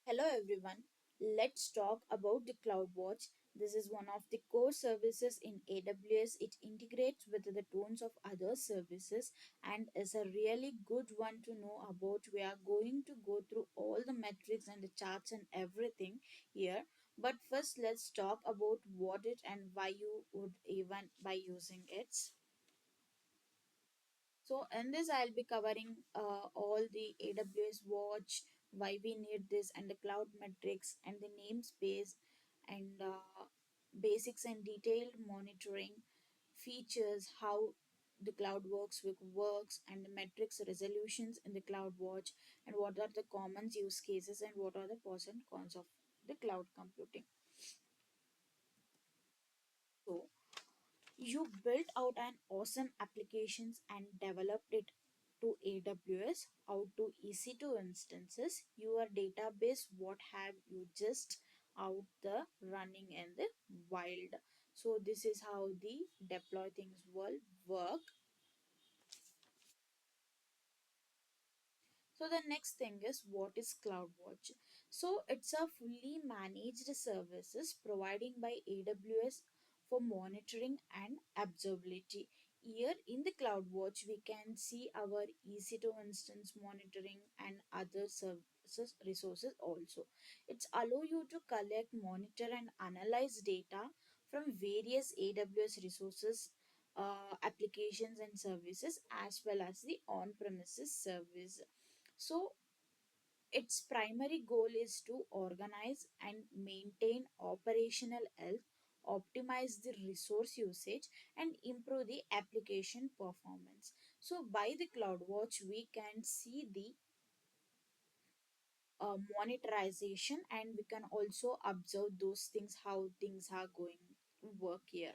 Hello everyone. Let's talk about the CloudWatch. This is one of the core services in AWS. It integrates with the tons of other services and is a really good one to know about. We are going to go through all the metrics and the charts and everything here. But first let's talk about what it and why you would even by using it. So in this, I'll be covering all the AWS Watch, why we need this, and the cloud metrics, and the namespace, and basics and detailed monitoring features, how the cloud works, and the metrics resolutions in the cloud watch, and what are the common use cases, and what are the pros and cons of the cloud computing. So you built out an awesome applications and developed it to AWS out to EC2 instances. Your database, what have you just out the running in the wild. So this is how the deploy things will work. So the next thing is what is CloudWatch? So it's a fully managed services providing by AWS for monitoring and observability. Here in the CloudWatch, we can see our EC2 instance monitoring and other services resources also. It's allow you to collect, monitor and analyze data from various AWS resources, applications and services as well as the on-premises service. So its primary goal is to organize and maintain operational health, optimize the resource usage, and improve the application performance. So by the CloudWatch, we can see the monetization, and we can also observe those things, how things are going to work here.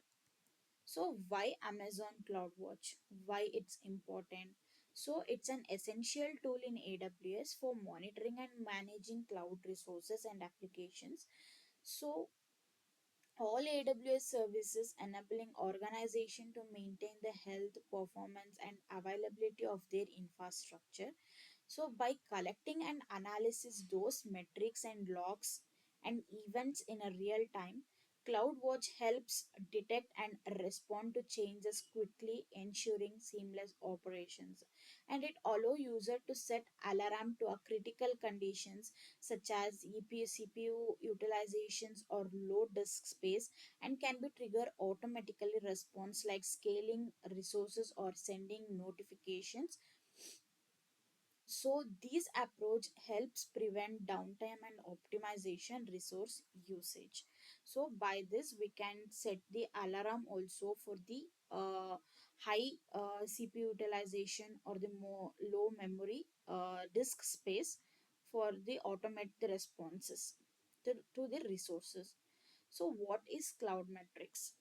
So why Amazon CloudWatch? Why it's important? So it's an essential tool in AWS for monitoring and managing cloud resources and applications. So all AWS services enabling organization to maintain the health, performance and availability of their infrastructure. So by collecting and analysis those metrics and logs and events in a real time, CloudWatch helps detect and respond to changes quickly, ensuring seamless operations. And it allows user to set alarm to a critical conditions such as EPU, CPU utilizations or low disk space, and can be trigger automatically response like scaling resources or sending notifications. So this approach helps prevent downtime and optimization resource usage. So by this we can set the alarm also for the high CPU utilization or the more low memory disk space for the automate the responses to the resources. So what is cloud metrics?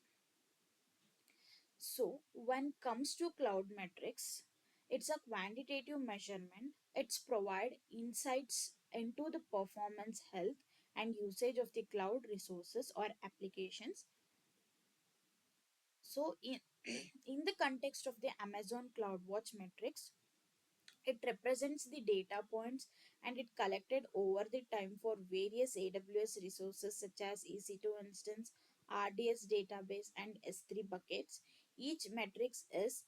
So, when comes to cloud metrics, it's a quantitative measurement. It's provide insights into the performance, health, and usage of the cloud resources or applications. So, in in the context of the Amazon CloudWatch metrics, it represents the data points and it collected over the time for various AWS resources such as EC2 instance, RDS database, and S3 buckets. Each metrics is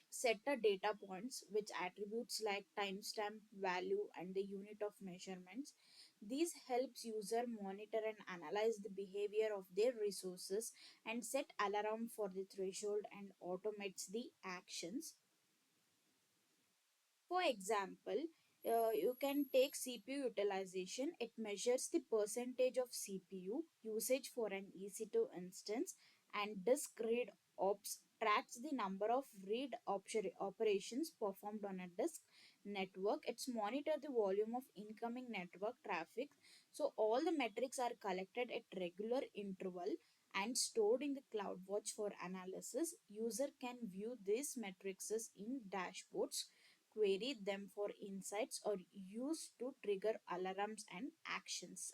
set a data points which attributes like timestamp value and the unit of measurements. This helps user monitor and analyze the behavior of their resources and set alarm for the threshold and automates the actions. For example, you can take CPU utilization. It measures the percentage of CPU usage for an EC2 instance, and disk read ops tracks the number of operations performed on a disk network. It's monitor the volume of incoming network traffic. So all the metrics are collected at regular interval and stored in the CloudWatch for analysis. User can view these metrics in dashboards, query them for insights, or use to trigger alarms and actions.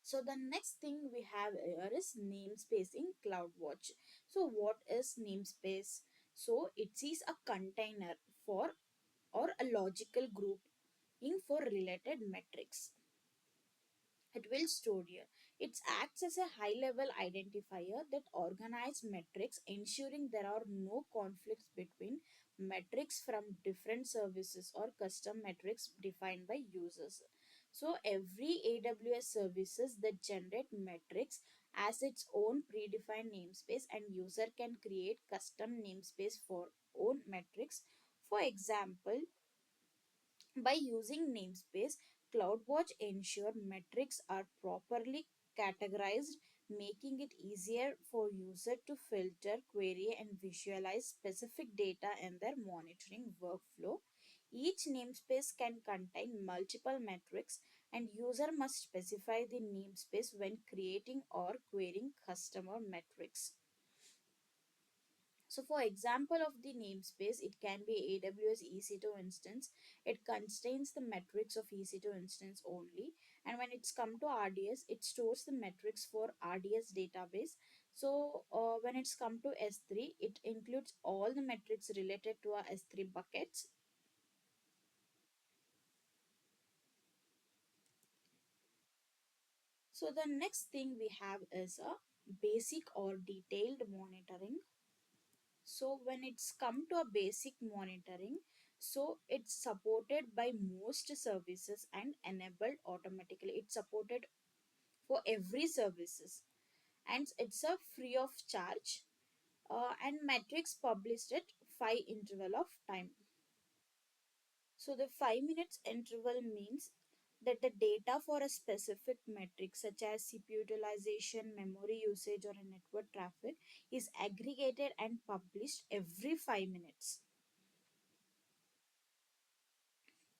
So the next thing we have here is namespace in CloudWatch. So what is namespace? So it is a container for or a logical group for related metrics. It will store here. It acts as a high level identifier that organizes metrics, ensuring there are no conflicts between metrics from different services or custom metrics defined by users. So every AWS services that generate metrics as its own predefined namespace, and user can create custom namespace for own metrics. For example, by using namespace, CloudWatch ensure metrics are properly categorized, making it easier for user to filter, query, and visualize specific data in their monitoring workflow. Each namespace can contain multiple metrics, and user must specify the namespace when creating or querying customer metrics. So for example of the namespace, it can be AWS EC2 instance. It contains the metrics of EC2 instance only. And when it's come to RDS, it stores the metrics for RDS database. So when it's come to S3, it includes all the metrics related to our S3 buckets. So the next thing we have is a basic or detailed monitoring. So when it's come to a basic monitoring, so it's supported by most services and enabled automatically. It's supported for every services, and it's a free of charge, and metrics published at 5 interval of time. So the 5 minutes interval means that the data for a specific metric such as CPU utilization, memory usage, or a network traffic is aggregated and published every 5 minutes.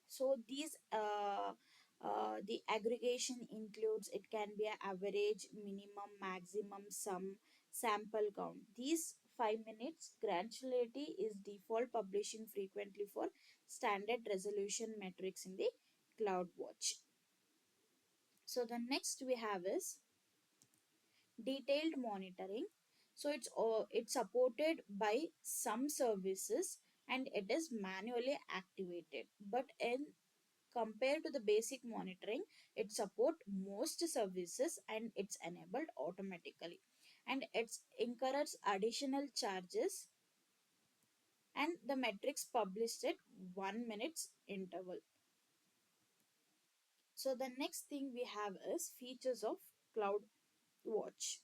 So these the aggregation includes, it can be a average, minimum, maximum, sum, sample count. These 5 minutes granularity is default publishing frequently for standard resolution metrics in the CloudWatch. So the next we have is detailed monitoring. So it's supported by some services, and it is manually activated, but in compared to the basic monitoring, it support most services and it's enabled automatically, and it's encourages additional charges, and the metrics published at 1 minutes interval. So the next thing we have is features of CloudWatch.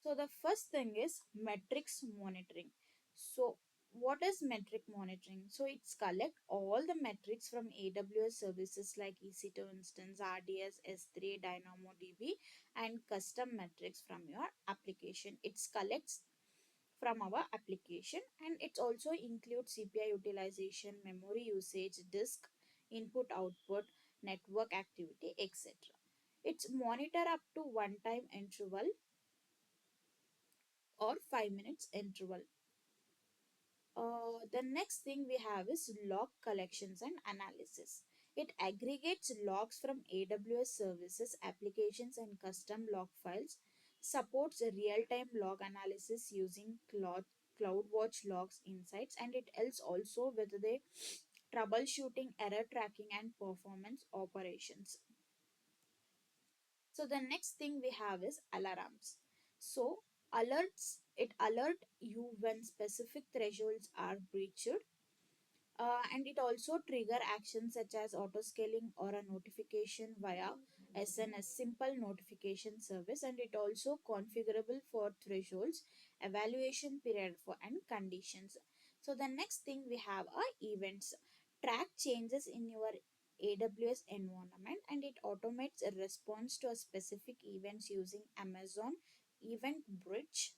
So the first thing is metrics monitoring. So what is metric monitoring? So it's collect all the metrics from AWS services like EC2 instance, RDS, S3, DynamoDB, and custom metrics from your application. It's collects from our application, and it also includes CPI utilization, memory usage, disk input output, network activity, etc. It's monitor up to one time interval or 5 minutes interval. The next thing we have is log collections and analysis. It aggregates logs from AWS services, applications, and custom log files, supports real-time log analysis using CloudWatch logs insights, and it helps also with the troubleshooting, error tracking, and performance operations. So the next thing we have is alarms. So alerts, it alert you when specific thresholds are breached, and it also trigger actions such as auto scaling or a notification via SNS, simple notification service, and it also configurable for thresholds, evaluation period for and conditions. So the next thing we have are events. Track changes in your AWS environment, and it automates a response to a specific events using Amazon Event Bridge.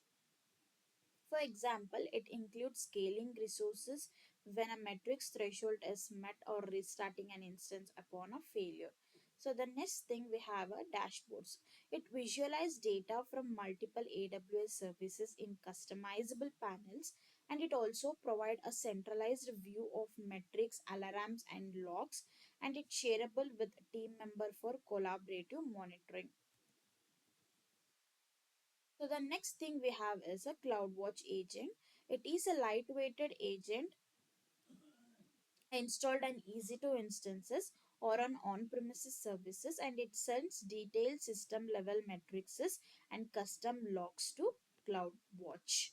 For example, it includes scaling resources when a metrics threshold is met or restarting an instance upon a failure. So the next thing we have are dashboards. It visualizes data from multiple AWS services in customizable panels, and it also provide a centralized view of metrics, alarms, and logs, and it's shareable with a team member for collaborative monitoring. So the next thing we have is a CloudWatch agent. It is a lightweighted agent installed on EC2 instances or on on-premises services, and it sends detailed system level matrices and custom logs to CloudWatch.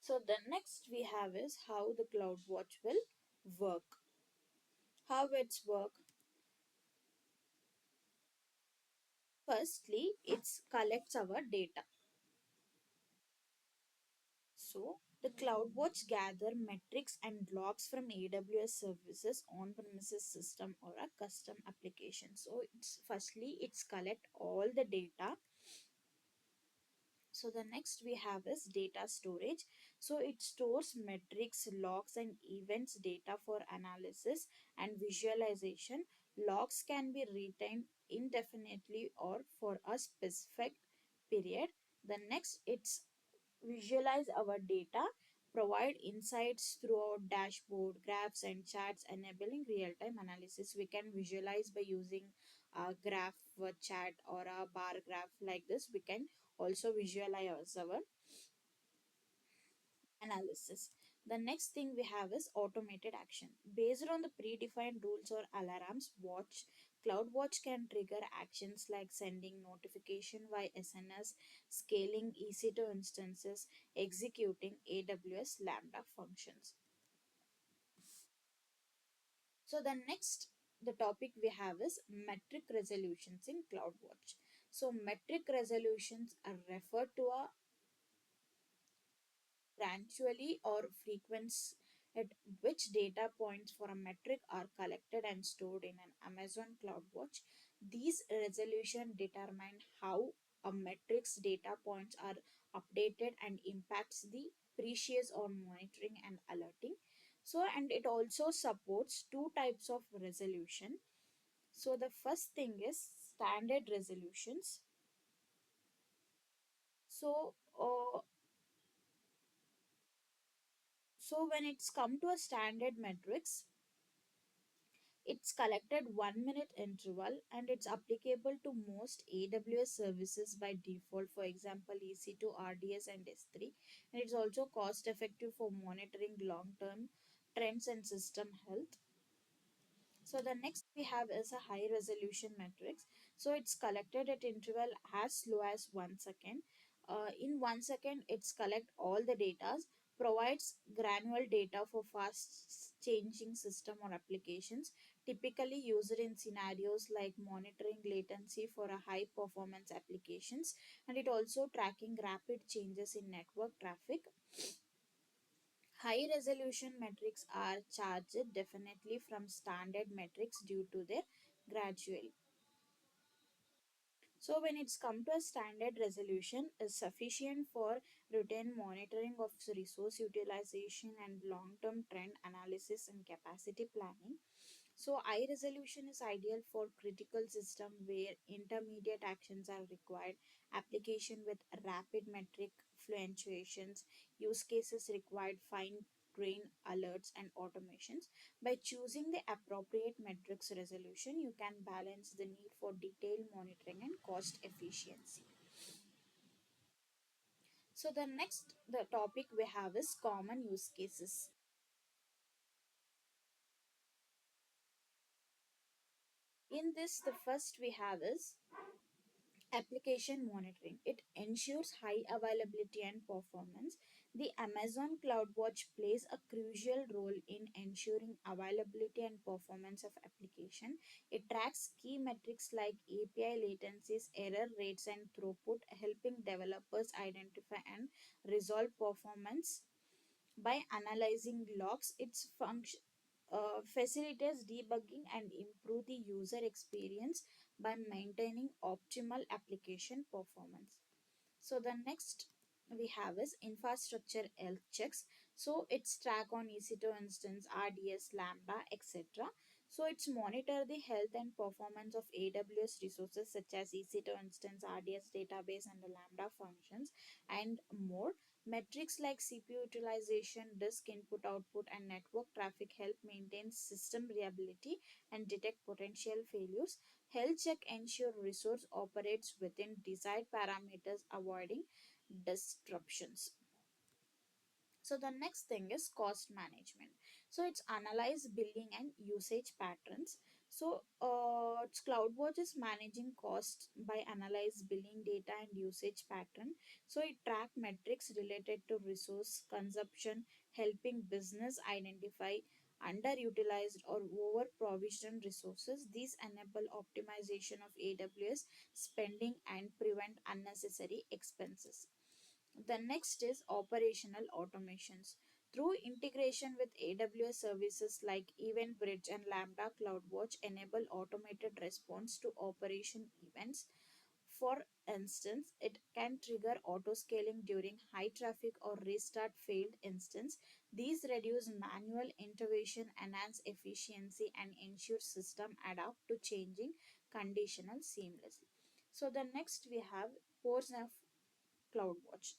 So the next we have is how the CloudWatch will work. How it's work. Firstly, it collects our data. So the CloudWatch gather metrics and logs from AWS services, on-premises system or a custom application. So it's collect all the data. So the next we have is data storage. So it stores metrics, logs and events data for analysis and visualization. Logs can be retained indefinitely or for a specific period. The next, it's visualize our data, provide insights through our dashboard, graphs and charts, enabling real-time analysis. We can visualize by using a graph, a chart or a bar graph like this. We can also visualize our analysis. The next thing we have is automated action. Based on the predefined rules or alarms, CloudWatch can trigger actions like sending notification via SNS, scaling EC2 instances, executing AWS Lambda functions. So the topic we have is metric resolutions in CloudWatch. So metric resolutions are referred to a gradually or frequency at which data points for a metric are collected and stored in an Amazon CloudWatch. These resolution determine how a metric's data points are updated and impacts the precious on monitoring and alerting. So, and it also supports two types of resolution. So the first thing is standard resolutions. So, so when it's come to a standard metrics, it's collected 1 minute interval and it's applicable to most AWS services by default, for example, EC2, RDS, and S3. And it's also cost effective for monitoring long term trends and system health. So the next we have is a high resolution matrix. So it's collected at interval as slow as 1 second. In 1 second, it's collect all the data, provides granular data for fast changing system or applications, typically used in scenarios like monitoring latency for a high performance applications, and it also tracking rapid changes in network traffic. High resolution metrics are charged definitely from standard metrics due to their gradual. So when it's come to a standard resolution is sufficient for routine monitoring of resource utilization and long-term trend analysis and capacity planning. So high resolution is ideal for critical system where intermediate actions are required, application with rapid metric fluctuations, use cases required fine grain alerts and automations. By choosing the appropriate metrics resolution, you can balance the need for detailed monitoring and cost efficiency. So the topic we have is common use cases. In this, the first we have is application monitoring. It ensures high availability and performance. The Amazon CloudWatch plays a crucial role in ensuring availability and performance of application. It tracks key metrics like API latencies, error rates, and throughput, helping developers identify and resolve performance by analyzing logs. Its function facilitates debugging and improve the user experience by maintaining optimal application performance. So the next we have is infrastructure health checks. So it's track on EC2 instance, RDS, Lambda, etc. So it's monitor the health and performance of AWS resources such as EC2 instance, RDS database, and the Lambda functions, and more. Metrics like CPU utilization, disk input output, and network traffic help maintain system reliability and detect potential failures. Health check ensure resource operates within desired parameters, avoiding disruptions. So the next thing is cost management. So it's analyze billing and usage patterns. So it's CloudWatch is managing costs by analyze billing data and usage pattern. So it track metrics related to resource consumption, helping business identify underutilized or over provisioned resources. These enable optimization of AWS spending and prevent unnecessary expenses. The next is operational automations. Through integration with AWS services like EventBridge and Lambda, CloudWatch enable automated response to operation events. For instance, it can trigger auto scaling during high traffic or restart failed instance. These reduce manual intervention, enhance efficiency, and ensure system adapt to changing conditional seamlessly. So the next we have pores of CloudWatch.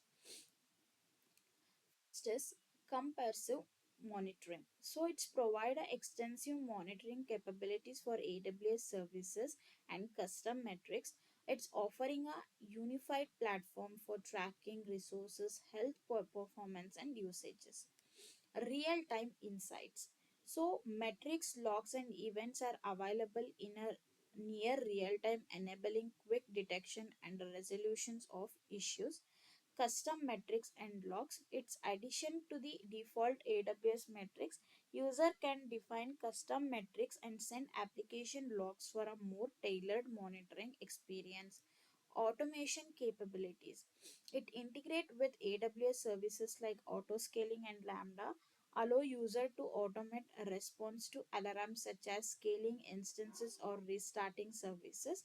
Next is comprehensive monitoring. So it's provide a extensive monitoring capabilities for AWS services and custom metrics. It's offering a unified platform for tracking resources, health performance and usages. Real-time insights. So metrics, logs and events are available in a near real time, enabling quick detection and resolutions of issues. Custom metrics and logs. Its addition to the default AWS metrics, user can define custom metrics and send application logs for a more tailored monitoring experience. Automation capabilities. It integrate with AWS services like autoscaling and Lambda, allow user to automate a response to alarms such as scaling instances or restarting services.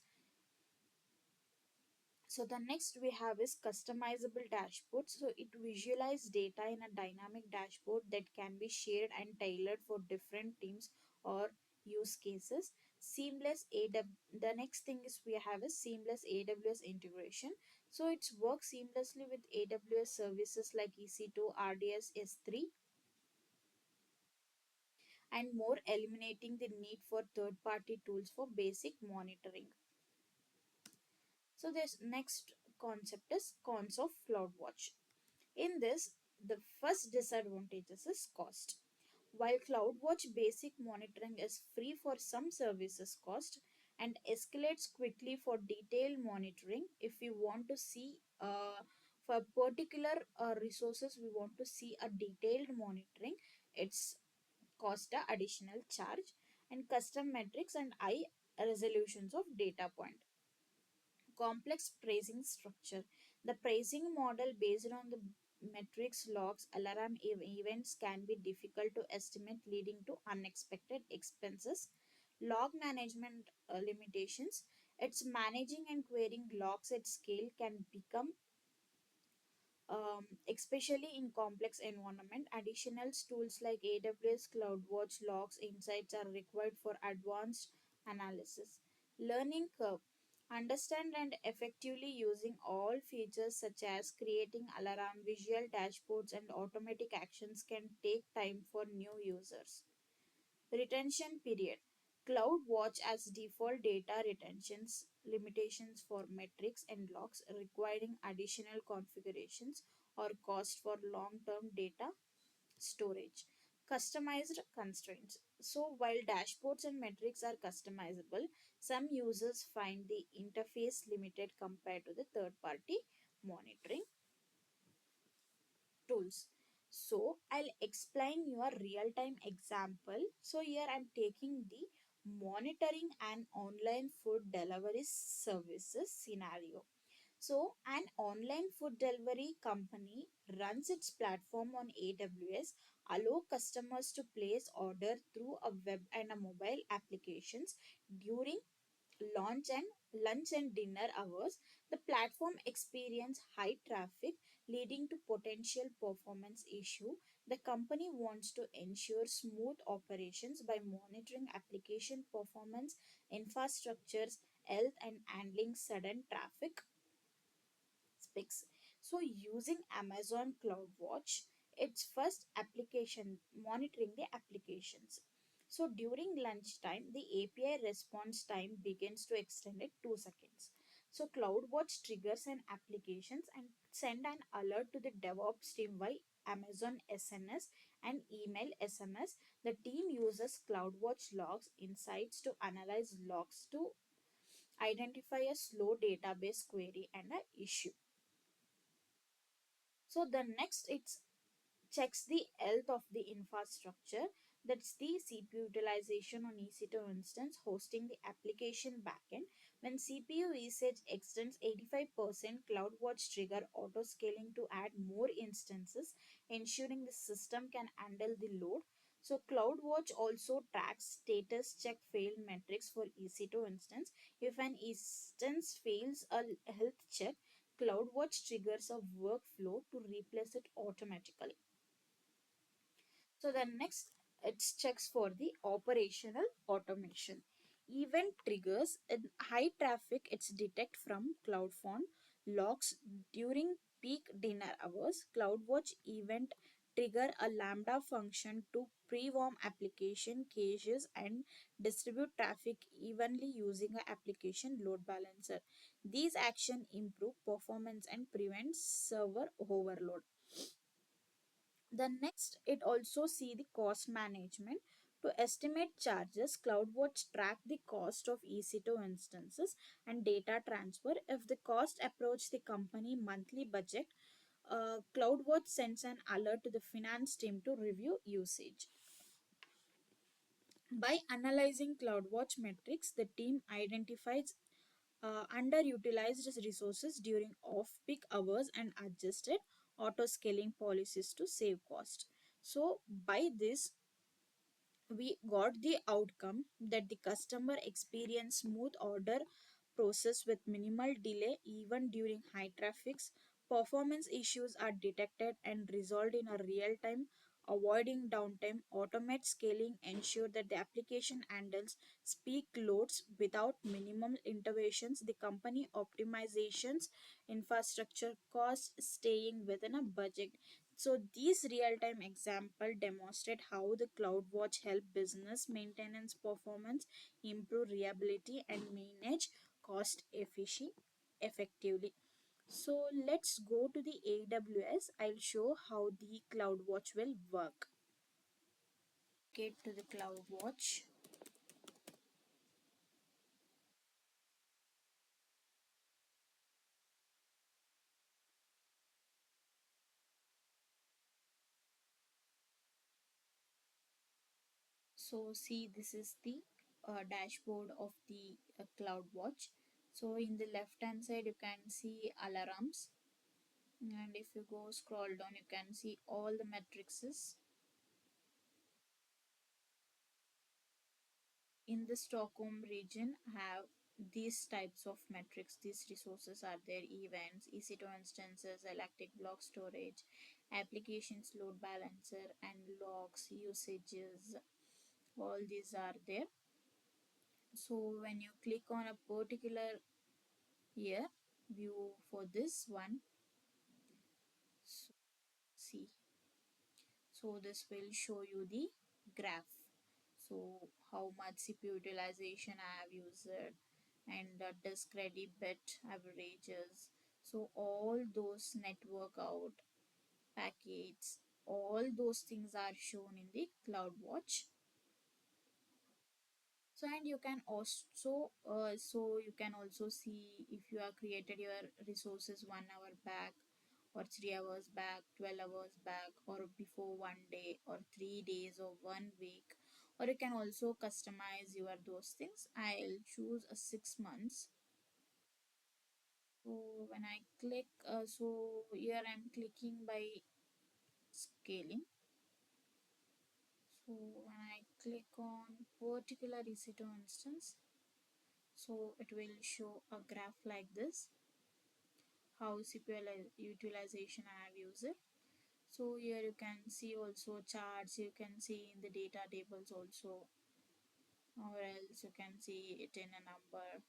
So the next we have is customizable dashboard. So it visualize data in a dynamic dashboard that can be shared and tailored for different teams or use cases. Seamless AW. The next thing is we have a seamless AWS integration. So it's works seamlessly with AWS services like EC2, RDS, S3 and more, eliminating the need for third-party tools for basic monitoring. So this next concept is cons of CloudWatch. In this, the first disadvantages is cost. While CloudWatch basic monitoring is free for some services cost and escalates quickly for detailed monitoring, if we want to see for particular resources, we want to see a detailed monitoring, it's cost a additional charge. And custom metrics and high resolutions of data point. Complex pricing structure. The pricing model based on the metrics, logs, alarm events can be difficult to estimate, leading to unexpected expenses. Log management limitations. It's managing and querying logs at scale can become especially in complex environment. Additional tools like AWS CloudWatch logs insights are required for advanced analysis. Learning curve. Understand and effectively using all features such as creating alarm, visual dashboards, and automatic actions can take time for new users. Retention period. CloudWatch as default data retentions limitations for metrics and logs, requiring additional configurations or cost for long-term data storage. Customized constraints. So while dashboards and metrics are customizable, some users find the interface limited compared to the third-party monitoring tools. So I'll explain your real-time example. So here I'm taking the monitoring and online food delivery services scenario. So an online food delivery company runs its platform on AWS, allow customers to place order through a web and a mobile applications during lunch and dinner hours. The platform experience high traffic, leading to potential performance issue. The company wants to ensure smooth operations by monitoring application performance, infrastructures, health, and handling sudden traffic specs. So using Amazon CloudWatch, its first application monitoring the applications. So during lunchtime, the API response time begins to extend at 2 seconds. So CloudWatch triggers an applications and send an alert to the DevOps team by Amazon SNS and email SMS. The team uses CloudWatch logs insights to analyze logs to identify a slow database query and a issue. So the next it's checks the health of the infrastructure. That's the CPU utilization on EC2 instance hosting the application backend. When CPU usage extends 85%, CloudWatch trigger auto scaling to add more instances, ensuring the system can handle the load. So CloudWatch also tracks status check failed metrics for EC2 instance. If an instance fails a health check, CloudWatch triggers a workflow to replace it automatically. So the next it checks for the operational automation. Event triggers in high traffic it's detect from CloudFront logs during peak dinner hours. CloudWatch event trigger a Lambda function to pre-warm application caches and distribute traffic evenly using an application load balancer. These actions improve performance and prevent server overload. The next, it also see the cost management. To estimate charges, CloudWatch track the cost of EC2 instances and data transfer. If the cost approach the company monthly budget, CloudWatch sends an alert to the finance team to review usage. By analyzing CloudWatch metrics, the team identifies underutilized resources during off-peak hours and adjusted auto-scaling policies to save cost. So by this, we got the outcome that the customer experience smooth order process with minimal delay even during high traffics. Performance issues are detected and resolved in a real time. Avoiding downtime, automate scaling, ensure that the application handles peak loads without minimum interventions. The company optimizations infrastructure costs, staying within a budget. So these real-time example demonstrate how the CloudWatch help business maintenance performance, improve reliability and manage cost effectively. So let's go to the AWS. I'll show how the CloudWatch will work. Get to the CloudWatch. So see, this is the dashboard of the CloudWatch. So in the left hand side you can see alarms, and if you go scroll down you can see all the matrices. In the Stockholm region have these types of metrics. These resources are there: events, EC2 instances, elastic block storage, applications load balancer, and logs usages. All these are there. So when you click on a particular here view for this one, so see, so this will show you the graph. So how much CPU utilization I have used and disk ready bit averages. So all those network out packets, all those things are shown in the CloudWatch. So and you can also you can also see if you have created your resources 1 hour back or 3 hours back, 12 hours back, or before 1 day or 3 days or 1 week. Or you can also customize your those things. I'll choose a 6 months. So when I click, so here I'm clicking by scaling. So when I click on particular EC2 instance, so it will show a graph like this, how CPU utilization I have used it. So here you can see also charts, you can see in the data tables also, or else you can see it in a number,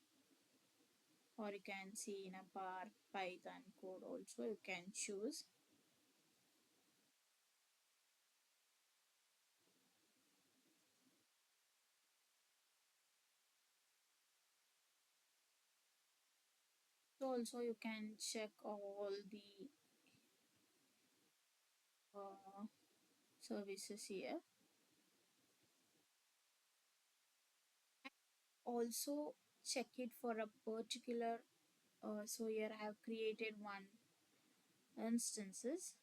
or you can see in a bar Python code also you can choose. So also you can check all the uh, services here. Also check it for a particular, so here I have created one instances.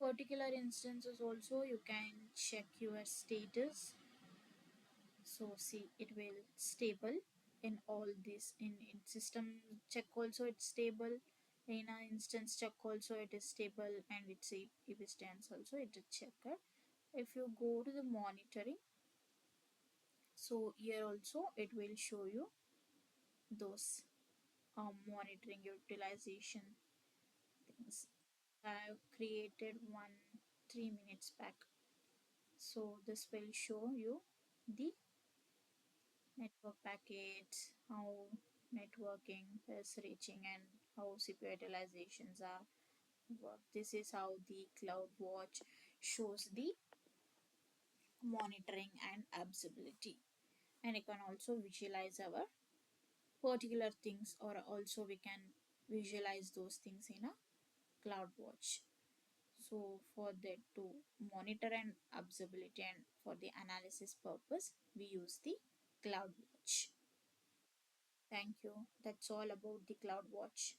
Particular instances also you can check your status. So see, it will stable in all this. In system check also it's stable, in a instance check also it is stable, and it's a if it stands also it is checker. If you go to the monitoring, so here also it will show you those monitoring utilization things. I've created one 3 minutes back, so this will show you the network packets, how networking is reaching, and how CPU utilizations are work. This is how the CloudWatch shows the monitoring and observability. And you can also visualize our particular things, or also we can visualize those things in a CloudWatch. So for that to monitor and observability and for the analysis purpose, we use the CloudWatch. Thank you. That's all about the CloudWatch.